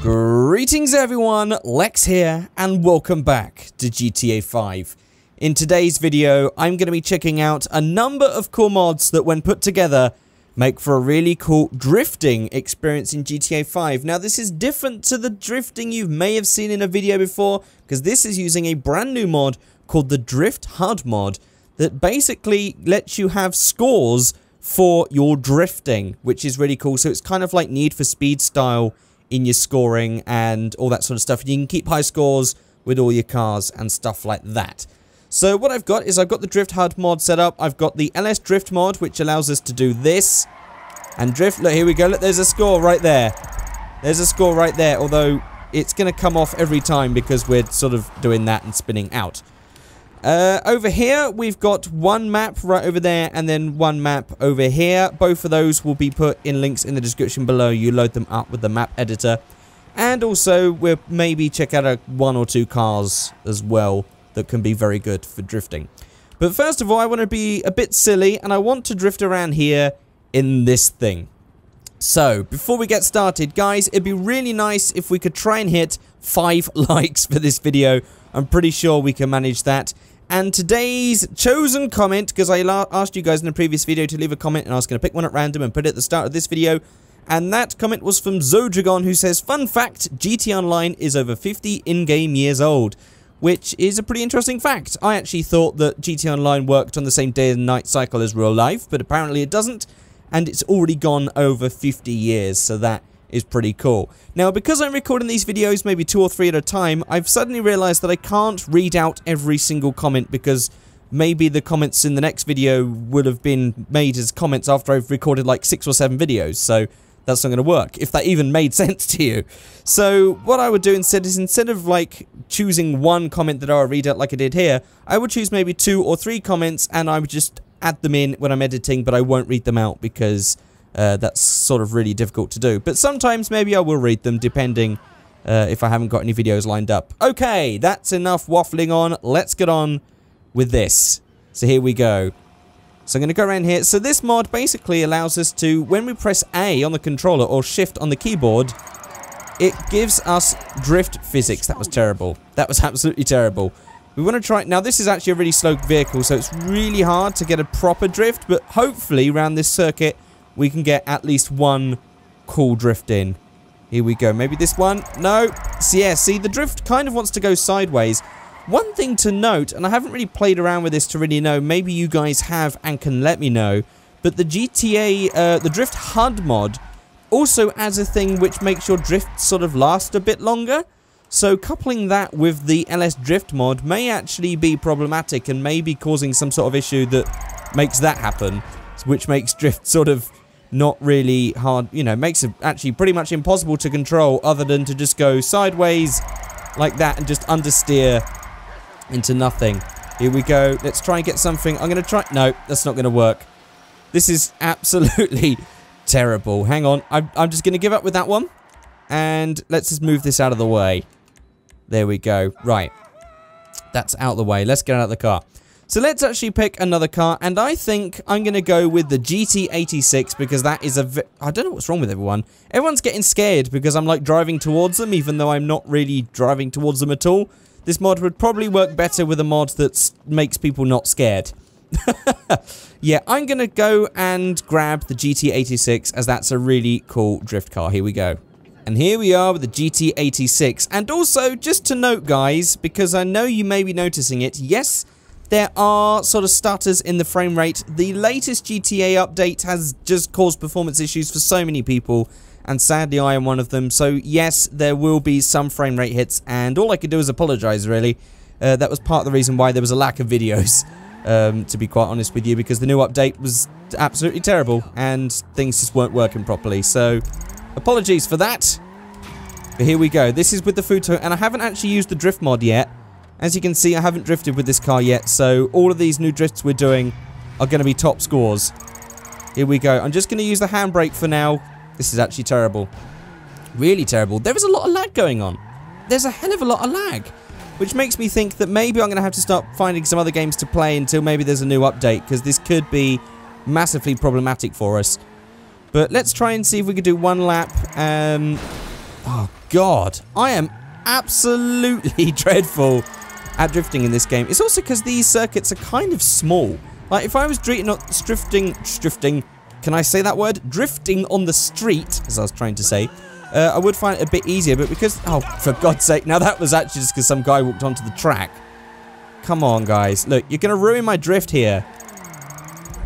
Greetings everyone, Lex here, and welcome back to GTA 5. In today's video, I'm going to be checking out a number of cool mods that when put together, make for a really cool drifting experience in GTA 5. Now this is different to the drifting you may have seen in a video before, because this is using a brand new mod called the Drift HUD mod that basically lets you have scores for your drifting, which is really cool. So it's kind of like Need for Speed style in your scoring and all that sort of stuff. You can keep high scores with all your cars and stuff like that. So what I've got is I've got the Drift HUD mod set up. I've got the LS Drift mod, which allows us to do this and drift. Look, here we go. Look, there's a score right there. There's a score right there, although it's going to come off every time because we're sort of doing that and spinning out. Over here, we've got one map right over there and then one map over here. Both of those will be put in links in the description below. You load them up with the map editor. And also, we'll maybe check out one or two cars as well that can be very good for drifting. But first of all, I want to be a bit silly and I want to drift around here in this thing. So, before we get started, guys, it'd be really nice if we could try and hit 5 likes for this video. I'm pretty sure we can manage that. And today's chosen comment, because I asked you guys in the previous video to leave a comment, and I was going to pick one at random and put it at the start of this video. And that comment was from Zodragon, who says, "Fun fact, GT Online is over 50 in-game years old." Which is a pretty interesting fact. I actually thought that GT Online worked on the same day and night cycle as real life, but apparently it doesn't. And it's already gone over 50 years, so that is pretty cool. Now, because I'm recording these videos maybe 2 or 3 at a time, I've suddenly realized that I can't read out every single comment because maybe the comments in the next video would have been made as comments after I've recorded like 6 or 7 videos, so that's not going to work, if that even made sense to you. So what I would do instead is, instead of like choosing one comment that I'll read out like I did here, I would choose maybe 2 or 3 comments and I would just add them in when I'm editing, but I won't read them out because that's sort of really difficult to do. But sometimes maybe I will read them, depending if I haven't got any videos lined up. Okay, that's enough waffling on. Let's get on with this. So here we go. So I'm going to go around here. So this mod basically allows us to, when we press A on the controller or Shift on the keyboard, it gives us drift physics. That was terrible. That was absolutely terrible. We want to try... Now, this is actually a really slow vehicle, so it's really hard to get a proper drift, but hopefully around this circuit we can get at least one cool drift in. Here we go. Maybe this one? No. So yeah, see, the drift kind of wants to go sideways. One thing to note, and I haven't really played around with this to really know, maybe you guys have and can let me know, but the GTA, the Drift HUD mod also adds a thing which makes your drift sort of last a bit longer. So coupling that with the LS Drift mod may actually be problematic and may be causing some sort of issue that makes that happen, which makes drift sort of not really hard, you know, makes it actually pretty much impossible to control other than to just go sideways like that and just understeer into nothing. Here we go. Let's try and get something. I'm going to try... No, that's not going to work. This is absolutely terrible. Hang on. I'm just going to give up with that one. And let's just move this out of the way. There we go. Right. That's out of the way. Let's get out of the car. So let's actually pick another car, and I think I'm going to go with the GT86 because that is a... I don't know what's wrong with everyone. Everyone's getting scared because I'm like driving towards them, even though I'm not really driving towards them at all. This mod would probably work better with a mod that makes people not scared. Yeah, I'm going to go and grab the GT86 as that's a really cool drift car. Here we go. And here we are with the GT86. And also, just to note, guys, because I know you may be noticing it, yes, there are sort of stutters in the frame rate. The latest GTA update has just caused performance issues for so many people, and sadly I am one of them. So yes, there will be some frame rate hits, and all I could do is apologize, really. That was part of the reason why there was a lack of videos, to be quite honest with you, because the new update was absolutely terrible, and things just weren't working properly. So apologies for that. But here we go. This is with the Futo, and I haven't actually used the drift mod yet. As you can see, I haven't drifted with this car yet, so all of these new drifts we're doing are going to be top scores. Here we go. I'm just going to use the handbrake for now. This is actually terrible. Really terrible. There is a lot of lag going on. There's a hell of a lot of lag, which makes me think that maybe I'm going to have to start finding some other games to play until maybe there's a new update, because this could be massively problematic for us. But let's try and see if we could do one lap. Oh, God. I am absolutely dreadful at drifting in this game. It's also because these circuits are kind of small. Like, if I was drifting, can I say that word? Drifting on the street, as I was trying to say, I would find it a bit easier, but because, oh, for God's sake, now that was actually just because some guy walked onto the track. Come on, guys. Look, you're going to ruin my drift here.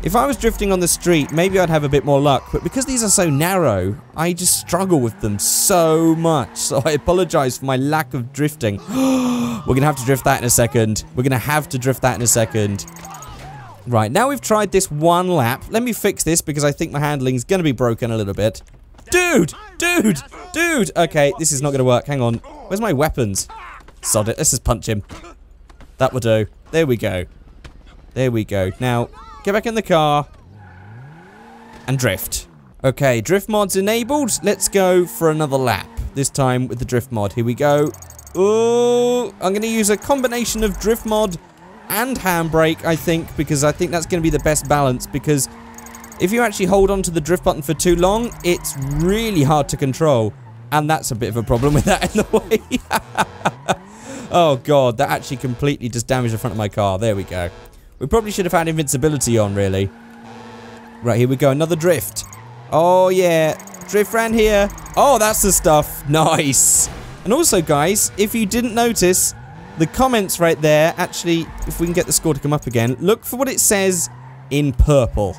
If I was drifting on the street, maybe I'd have a bit more luck, but because these are so narrow, I just struggle with them so much, so I apologize for my lack of drifting. We're going to have to drift that in a second. We're going to have to drift that in a second. Right, now we've tried this one lap. Let me fix this because I think my handling's going to be broken a little bit. Dude! Okay, this is not going to work. Hang on. Where's my weapons? Sod it. Let's just punch him. That will do. There we go. There we go. Now, get back in the car. And drift. Okay, drift mod's enabled. Let's go for another lap. This time with the drift mod. Here we go. Oh, I'm going to use a combination of drift mod and handbrake, I think, because I think that's going to be the best balance, because if you actually hold on to the drift button for too long, it's really hard to control, and that's a bit of a problem with that in the way. Oh, God, that actually completely just damaged the front of my car. There we go. We probably should have had invincibility on, really. Right, here we go, another drift. Oh, yeah, drift round here. Oh, that's the stuff. Nice. And also, guys, if you didn't notice, the comments right there, actually, if we can get the score to come up again, look for what it says in purple.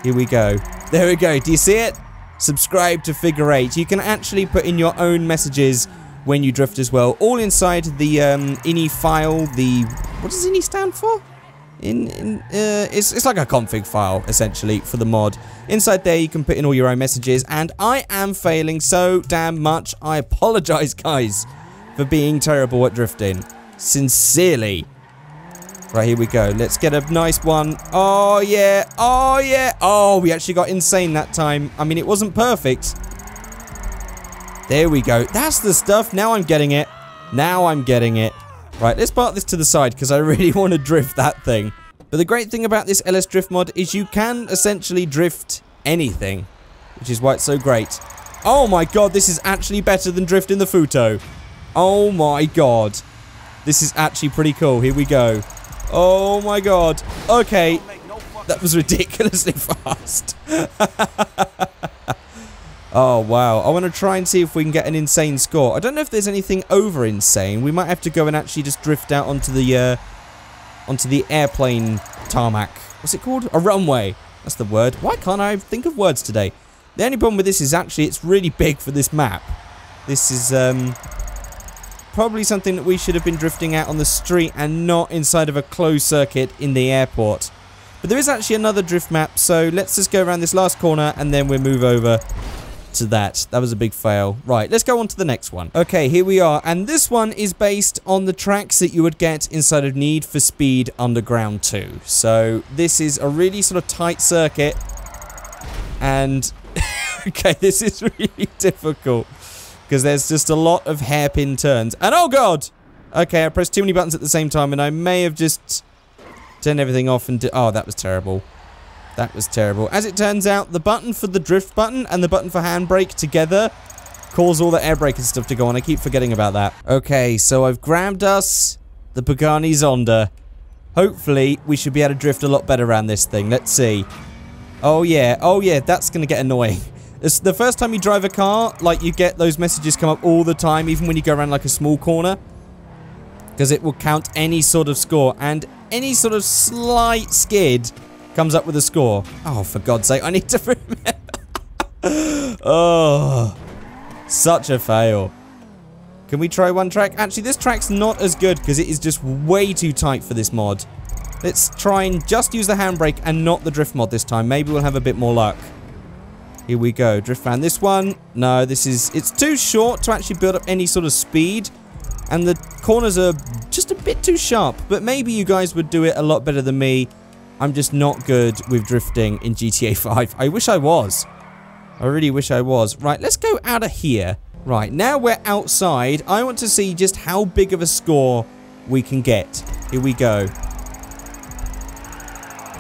Here we go. There we go. Do you see it? Subscribe to Figureight. You can actually put in your own messages when you drift as well. All inside the ini file. What does ini stand for? It's like a config file, essentially, for the mod. Inside there, you can put in all your own messages, and I am failing so damn much. I apologize, guys, for being terrible at drifting. Sincerely. Right, here we go. Let's get a nice one. Oh, yeah. Oh, yeah. Oh, we actually got insane that time. I mean, it wasn't perfect. There we go. That's the stuff. Now I'm getting it. Now I'm getting it. Right, let's park this to the side because I really want to drift that thing. But the great thing about this LS Drift mod is you can essentially drift anything, which is why it's so great. Oh my God, this is actually better than drifting the Futo. Oh my God. This is actually pretty cool. Here we go. Oh my God. Okay. That was ridiculously fast. Oh, wow. I want to try and see if we can get an insane score. I don't know if there's anything over insane. We might have to go and actually just drift out onto the airplane tarmac. What's it called? A runway. That's the word. Why can't I think of words today? The only problem with this is actually it's really big for this map. This is probably something that we should have been drifting out on the street and not inside of a closed circuit in the airport. But there is actually another drift map, so let's just go around this last corner and then we'll move over to that. That was a big fail. Right, let's go on to the next one. Okay, here we are, and this one is based on the tracks that you would get inside of Need for Speed Underground 2. So this is a really sort of tight circuit, and okay, this is really difficult because there's just a lot of hairpin turns, and oh God, okay, I pressed too many buttons at the same time and I may have just turned everything off and oh, that was terrible. That was terrible. As it turns out, the button for the drift button and the button for handbrake together cause all the air brake and stuff to go on. I keep forgetting about that. Okay, so I've grabbed us the Pagani Zonda. Hopefully, we should be able to drift a lot better around this thing. Let's see. Oh yeah, that's going to get annoying. It's the first time you drive a car, like, you get those messages come up all the time, even when you go around like a small corner. Because it will count any sort of score, and any sort of slight skid comes up with a score. Oh, for God's sake, I need to remember. Oh, such a fail. Can we try one track? Actually, this track's not as good because it is just way too tight for this mod. Let's try and just use the handbrake and not the drift mod this time. Maybe we'll have a bit more luck. Here we go. Drift around this one. No, it's too short to actually build up any sort of speed. And the corners are just a bit too sharp. But maybe you guys would do it a lot better than me. I'm just not good with drifting in GTA 5. I wish I was. I really wish I was. Right, let's go out of here. Right, now we're outside. I want to see just how big of a score we can get. Here we go.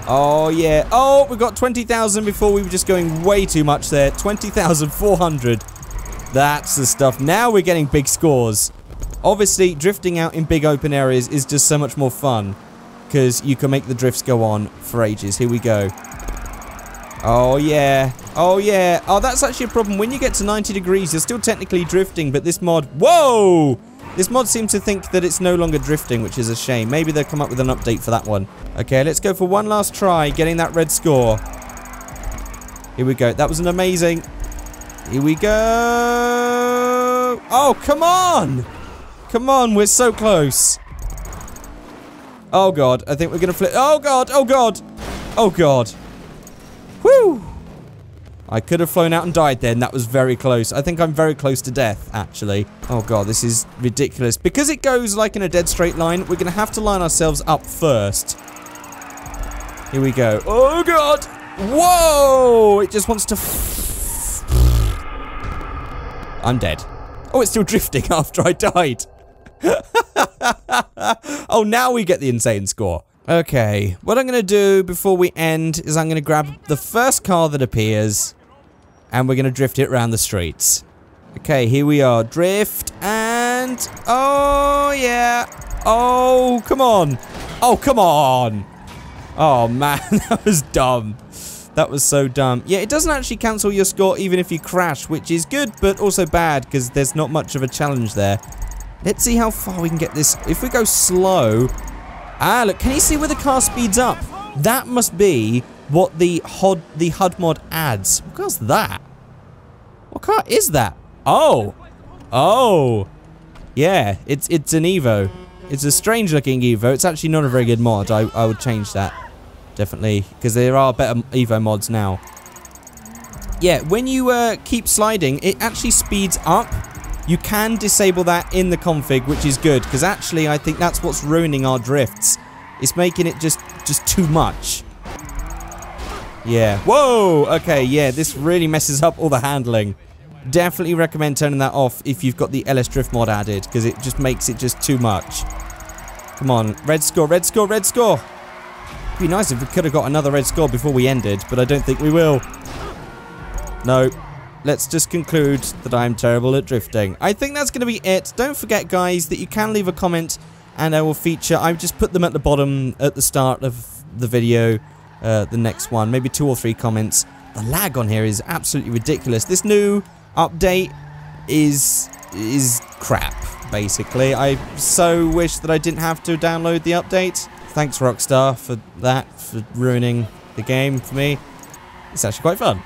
Oh, yeah. Oh, we got 20,000 before we were just going way too much there. 20,400. That's the stuff. Now we're getting big scores. Obviously, drifting out in big open areas is just so much more fun because you can make the drifts go on for ages. Here we go. Oh, yeah. Oh, yeah. Oh, that's actually a problem. When you get to 90 degrees, you're still technically drifting, but this mod... Whoa! This mod seems to think that it's no longer drifting, which is a shame. Maybe they'll come up with an update for that one. Okay, let's go for one last try, getting that red score. Here we go. That was an amazing... Here we go. Oh, come on! Come on, we're so close. Oh, God. I think we're going to flip... Oh, God! Oh, God! Oh, God. Whew! I could have flown out and died then. That was very close. I think I'm very close to death, actually. Oh, God, this is ridiculous. Because it goes like in a dead straight line, we're going to have to line ourselves up first. Here we go. Oh, God! Whoa! It just wants to... I'm dead. Oh, it's still drifting after I died. Oh, now we get the insane score. Okay, what I'm going to do before we end is I'm going to grab the first car that appears and we're going to drift it around the streets. Okay, here we are. Drift and... Oh, yeah. Oh, come on. Oh, come on. Oh, man, that was dumb. That was so dumb. Yeah, it doesn't actually cancel your score even if you crash, which is good, but also bad because there's not much of a challenge there. Let's see how far we can get this. If we go slow... Ah, look, can you see where the car speeds up? That must be what the HUD mod adds. What car's that? What car is that? Oh. Oh. Yeah, it's an Evo. It's a strange looking Evo. It's actually not a very good mod. I would change that. Definitely. Because there are better Evo mods now. Yeah, when you keep sliding, it actually speeds up. You can disable that in the config, which is good, because actually I think that's what's ruining our drifts. It's making it just too much. Yeah. Whoa! Okay, yeah, this really messes up all the handling. Definitely recommend turning that off if you've got the LS Drift mod added, because it just makes it just too much. Come on, red score, red score, red score! It'd be nice if we could have got another red score before we ended, but I don't think we will. No. Let's just conclude that I'm terrible at drifting. I think that's going to be it. Don't forget, guys, that you can leave a comment and I will feature... I've just put them at the bottom at the start of the video, the next one. Maybe 2 or 3 comments. The lag on here is absolutely ridiculous. This new update is crap, basically. I so wish that I didn't have to download the update. Thanks, Rockstar, for that, for ruining the game for me. It's actually quite fun.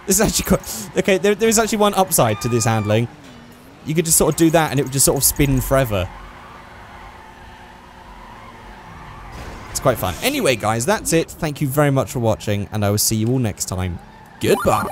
This is actually quite... Okay, there is actually one upside to this handling. You could just sort of do that and it would just sort of spin forever. It's quite fun. Anyway, guys, that's it. Thank you very much for watching and I will see you all next time. Goodbye.